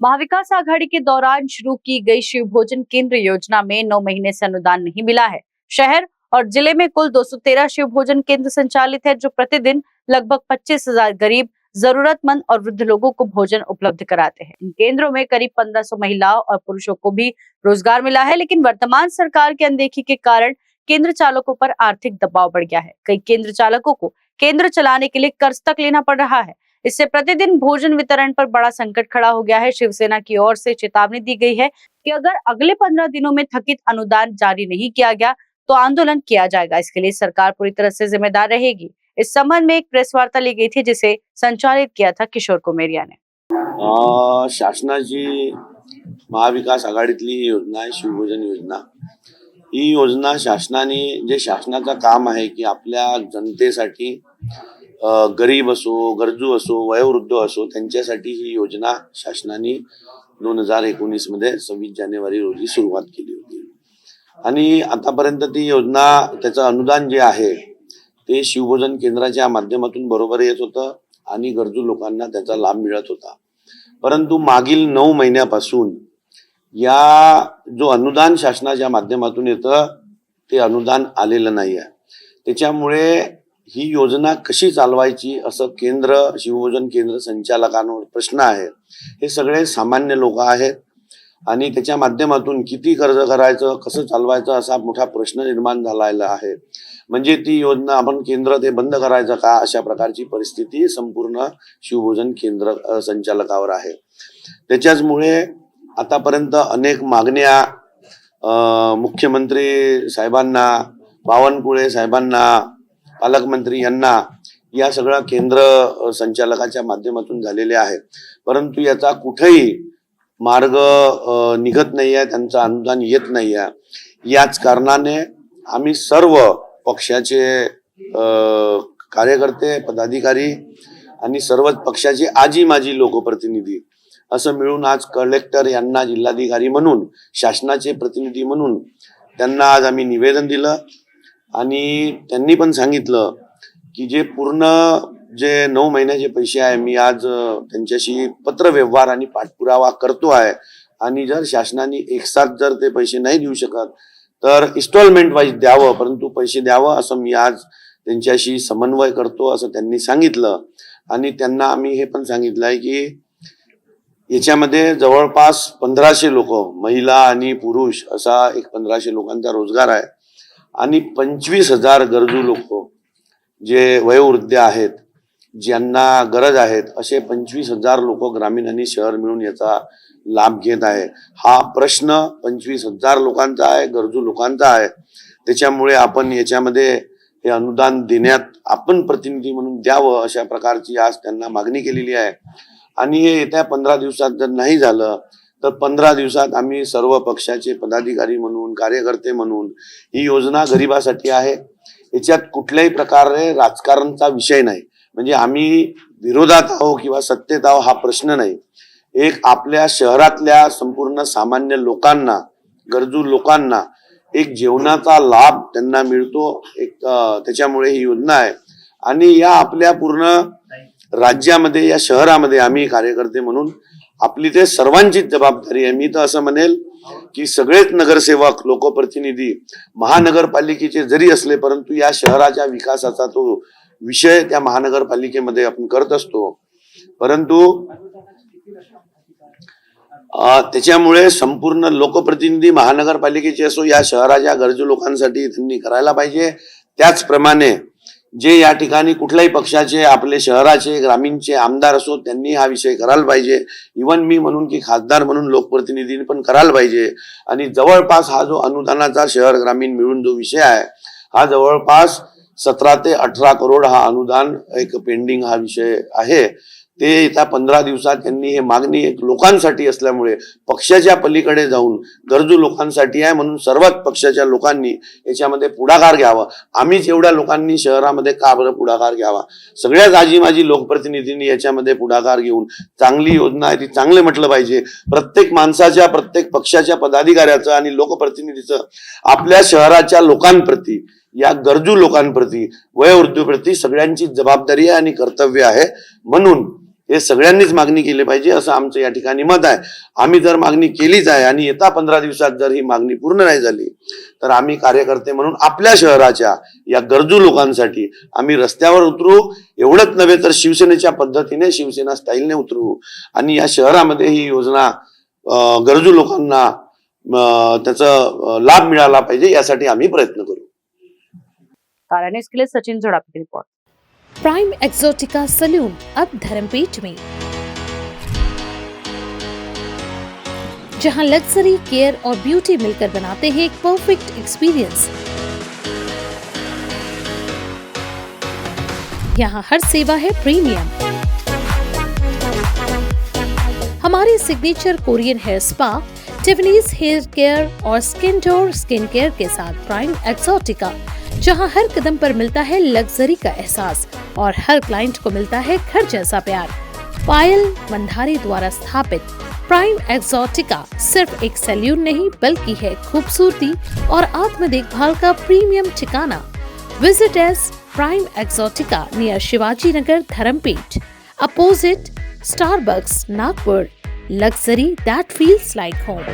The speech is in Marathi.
महाविकास आघाड़ी के दौरान शुरू की गई शिव भोजन केंद्र योजना में 9 महीने से अनुदान नहीं मिला है। शहर और जिले में कुल 213 शिव भोजन केंद्र संचालित है, जो प्रतिदिन लगभग 25,000 गरीब, जरूरतमंद और वृद्ध लोगों को भोजन उपलब्ध कराते हैं। इन केंद्रों में करीब 1500 महिलाओं और पुरुषों को भी रोजगार मिला है, लेकिन वर्तमान सरकार की अनदेखी के कारण केंद्र चालकों पर आर्थिक दबाव बढ़ गया है। कई केंद्र चालकों को केंद्र चलाने के लिए कर्ज तक लेना पड़ रहा है। इससे प्रतिदिन भोजन वितरण पर बड़ा संकट खड़ा हो गया है। शिवसेना की ओर से चेतावनी दी गई है कि अगर अगले 15 दिनों में थकित अनुदान जारी नहीं किया गया तो आंदोलन किया जाएगा। इसके लिए सरकार पूरी तरह से जिम्मेदार रहेगी। इस संबंध में एक प्रेस वार्ता ली गई थी, जिसे संचालित किया था किशोर कुमेरिया ने। शासनाची महाविकास आघाडीतली ही योजना आहे शिवभोजन योजना। ही योजना शासनाने जे शासनाचं काम आहे की आपल्या जनतेसाठी गरीब असो, गरजू असो, वयोवृद्ध असो त्यांच्यासाठी ही योजना शासनाने 2019 मध्ये 26 जानेवारी रोजी सुरुवात केली होती आणि आतापर्यंत ती योजना त्याचं अनुदान जे आहे ते शिवभोजन केंद्राच्या माध्यमातून बरोबर येत होतं आणि गरजू लोकांना त्याचा लाभ मिळत होता। परंतु मागील 9 महिन्यापासून या जो अनुदान शासनाच्या माध्यमातून येतं ते अनुदान आलेलं नाही आहे। त्याच्यामुळे ही योजना कशी चालवायची असं केंद्र शिवभोजन केंद्र संचालकांवर प्रश्न आहे। हे सगळे सामान्य लोक आहेत आणि त्याच्या माध्यमातून किती कर्ज करायचं, कसं चालवायचं असा मोठा प्रश्न निर्माण झालेला आहे। म्हणजे ती योजना आपण केंद्र ते बंद करायचं का अशा प्रकारची परिस्थिती संपूर्ण शिवभोजन केंद्र संचालकावर आहे। त्याच्यामुळे आतापर्यंत अनेक मागण्या मुख्यमंत्री साहेबांना, बावनकुळे साहेबांना, पालकमंत्री यांना या सगळ्या केंद्र संचालकाच्या माध्यमातून झालेले आहे, परंतु याचा कुठेही मार्ग निघत नाही आहे, त्यांचं अनुदान येत नाही आहे। याच कारणाने आम्ही सर्व पक्षाचे कार्यकर्ते, पदाधिकारी आणि सर्वच पक्षाचे आजी माजी लोकप्रतिनिधी असं मिळून आज कलेक्टर यांना जिल्हाधिकारी म्हणून, शासनाचे प्रतिनिधी म्हणून त्यांना आज आम्ही निवेदन दिलं आणि त्यांनी पण सांगितलं की जे पूर्ण जे 9 महिन्याचे पैसे आहे मी आज त्यांच्याशी पत्र व्यवहार आणि पाठपुरावा करतो आहे आणि जर शासनाने एकसाथ जर ते पैसे नाही देऊ शकत तर इन्स्टॉलमेंट वाईज द्यावं, परंतु पैसे द्यावं असं मी आज त्यांच्याशी समन्वय करतो असं त्यांनी सांगितलं। आणि त्यांना आम्ही हे पण सांगितलं आहे की याच्यामध्ये जवळपास 1500 लोक, महिला आणि पुरुष असा एक 1500 लोकांचा रोजगार आहे आणि 25,000 गरजू लोक जे वयोवृद्ध आहेत, ज्यांना गरज आहेत, असे 25,000 लोक ग्रामीण आणि शहर मिळून याचा लाभ घेत आहे। हा प्रश्न 25,000 लोकांचा आहे, गरजू लोकांचा आहे। त्याच्यामुळे आपण याच्यामध्ये हे अनुदान देण्यात आपण प्रतिनिधी म्हणून द्यावं अशा प्रकारची आज त्यांना मागणी केलेली आहे आणि हे येत्या 15 दिवसात जर नाही झालं तर 15 दिवसात आम्ही सर्व पक्षाचे पदाधिकारी म्हणून, कार्यकर्ते म्हणून ही योजना गरिबासाठी आहे। याच्यात कुठल्याही प्रकारे राजकारणचा विषय नाही, म्हणजे आम्ही विरोधात आहो किंवा सत्तेत आहो हा प्रश्न नाही। एक आपल्या शहरातल्या संपूर्ण सामान्य लोकांना, गरजू लोकांना एक जेवणाचा लाभ त्यांना मिळतो, एक त्याच्यामुळे ही योजना आहे आणि या आपल्या पूर्ण राज्यामध्ये, या शहरामध्ये आम्ही कार्यकर्ते म्हणून आपली ते सर्वांचीच जबाबदारी आहे। मी तर असं म्हणेल की सगळेच नगरसेवक, लोकप्रतिनिधी महानगरपालिकेचे जरी असले, परंतु या शहराच्या विकासाचा तो विषय त्या महानगरपालिकेमध्ये आपण करत असतो, परंतु त्याच्यामुळे संपूर्ण लोकप्रतिनिधी महानगरपालिकेचे असो या शहराच्या गरजू लोकांसाठी त्यांनी करायला पाहिजे। त्याचप्रमाणे जे या ठिकाणी कुठल्याही पक्षाचे, आपले शहराचे, ग्रामीणचे आमदार असो त्यांनी हा विषय करायला पाहिजे। इवन मी म्हणून की खासदार म्हणून लोकप्रतिनिधींनी पण करायला पाहिजे। आणि जवळपास हा जो अनुदानाचा शहर ग्रामीण मिळून जो विषय आहे हा जवळपास 17 ते 18 करोड हा अनुदान एक पेंडिंग हा विषय आहे। ते येत्या 15 दिवसात त्यांनी हे मागणी एक लोकांसाठी असल्यामुळे पक्षाच्या पलीकडे जाऊन गरजू लोकांसाठी आहे, म्हणून सर्वच पक्षाच्या लोकांनी याच्यामध्ये पुढाकार घ्यावा। आम्हीच एवढ्या लोकांनी शहरामध्ये का बरं पुढाकार घ्यावा? सगळ्याच आजी माजी लोकप्रतिनिधींनी याच्यामध्ये पुढाकार घेऊन चांगली योजना आहे ती चांगले म्हटलं पाहिजे। प्रत्येक माणसाच्या, प्रत्येक पक्षाच्या पदाधिकाऱ्याचं आणि लोकप्रतिनिधीचं आपल्या शहराच्या लोकांप्रती, या गरजू लोकांप्रती, वयोवृद्धप्रती सगळ्यांची जबाबदारी आहे आणि कर्तव्य आहे। म्हणून हे सगळ्यांनीच मागणी केली पाहिजे असं आमचं या ठिकाणी मत आहे. आम्ही जर मागणी केलीच आहे आणि येत्या 15 दिवसात जर ही मागणी पूर्ण नाही झाली तर आम्ही कार्यकर्ते म्हणून आपल्या शहराच्या या गरजू लोकांसाठी आम्ही रस्त्यावर उतरू. एवढंच नव्हे तर शिवसेनेच्या पद्धतीने शिवसेना स्टाईलने उतरू आणि या शहरामध्ये ही योजना गरजू लोकांना त्याचा लाभ मिळाला पाहिजे यासाठी आम्ही प्रयत्न करू. तारा न्यूज़ के लिए सचिन जोड़ा की रिपोर्ट। प्राइम एक्सोटिका सलून अब धर्मपेट में, जहां लग्जरी, केयर और ब्यूटी मिलकर बनाते हैं एक परफेक्ट एक्सपीरियंस। यहाँ हर सेवा है प्रीमियम। हमारे signature Korean hair spa, Tiffany's hair care और स्किन केयर के साथ प्राइम एक्सोटिका, जहां हर कदम पर मिलता है लग्जरी का एहसास और हर क्लाइंट को मिलता है घर जैसा प्यार। पायल मंधारी द्वारा स्थापित प्राइम एक्सोटिका सिर्फ एक सैलून नहीं बल्कि है खूबसूरती और आत्म देखभाल का प्रीमियम ठिकाना। Visit S prime Exotica near Shivaji Nagar, Dharampeth, opposite Starbucks, Nagpur. Luxury that feels like home.